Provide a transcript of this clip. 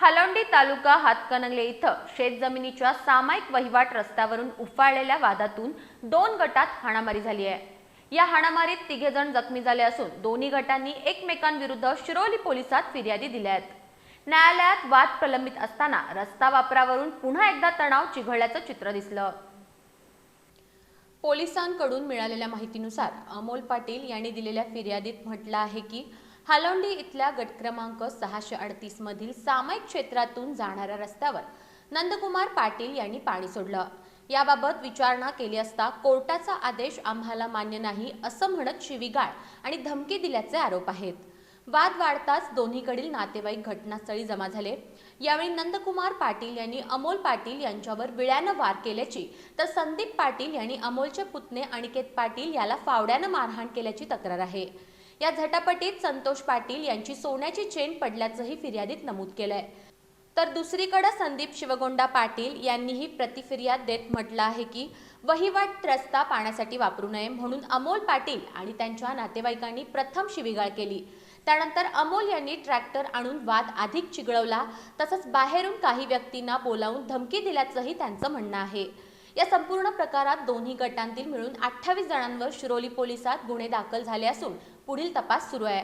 हालोंडी तालुका हातकणंगले इथं शेतजमिनीच्या सामायिक वहिवाट रस्त्यावरून उफाळलेल्या वादातून 2 गटात हाणामारी झाली आहे। या हाणामारीत 3 जण जखमी झाले असून दोन्ही गटांनी एकमेकांविरुद्ध शिरोली पोलिसात फिर्यादी दिल्या आहेत। न्यायालयात वाद प्रलंबित असताना रस्ता वापरावरून पुन्हा एकदा तणाव चिघळल्याचं चित्र दिसलं। पोलिसांकडून मिळालेल्या माहितीनुसार अमोल पाटील यांनी दिलेल्या फिर्यादीत म्हटलं आहे की हालोंडी इथल्या गट क्रमांक 638 मधील सामायिक क्षेत्रातून जाणाऱ्या रस्त्यावर नंदकुमार पाटील यांनी पाणी सोडलं। याबाबत विचारणा केली असता कोर्टाचा आदेश आम्हाला मान्य नाही असं म्हणत शिवीगाळ आणि धमकी दिल्याचे आरोप आहेत। वाद वाढताच दोन्हीकडील नातेवाईक घटनास्थळी जमा झाले। यावेळी नंदकुमार पाटील यांनी अमोल पाटील यांच्यावर विळ्यानं वार केल्याची, तर संदीप पाटील यांनी अमोलचे पुतणे अनिकेत पाटील याला फावड्यानं मारहाण केल्याची तक्रार आहे। या झटापटीत संतोष पाटील यांची सोन्याची चेन पडल्याचंही फिर्यादीत नमूद केलंय। तर दुसरीकडे संदीप शिवगोंडा पाटील यांनीही प्रतिफिर्याद देत म्हटलं आहे की वहिवाट रस्ता पाण्यासाठी वापरू नये म्हणून अमोल पाटील आणि त्यांच्या नातेवाईकांनी प्रथम शिवीगाळ केली। त्यानंतर अमोल यांनी ट्रॅक्टर आणून वाद अधिक चिघळवला, तसंच बाहेरून काही व्यक्तींना बोलावून धमकी दिल्याचंही त्यांचं म्हणणं आहे। या संपूर्ण प्रकारात दोन्ही गटांतील मिळून 28 जणांवर शिरोली पोलिसात गुन्हे दाखल झाले असून पुढील तपास सुरू आहे।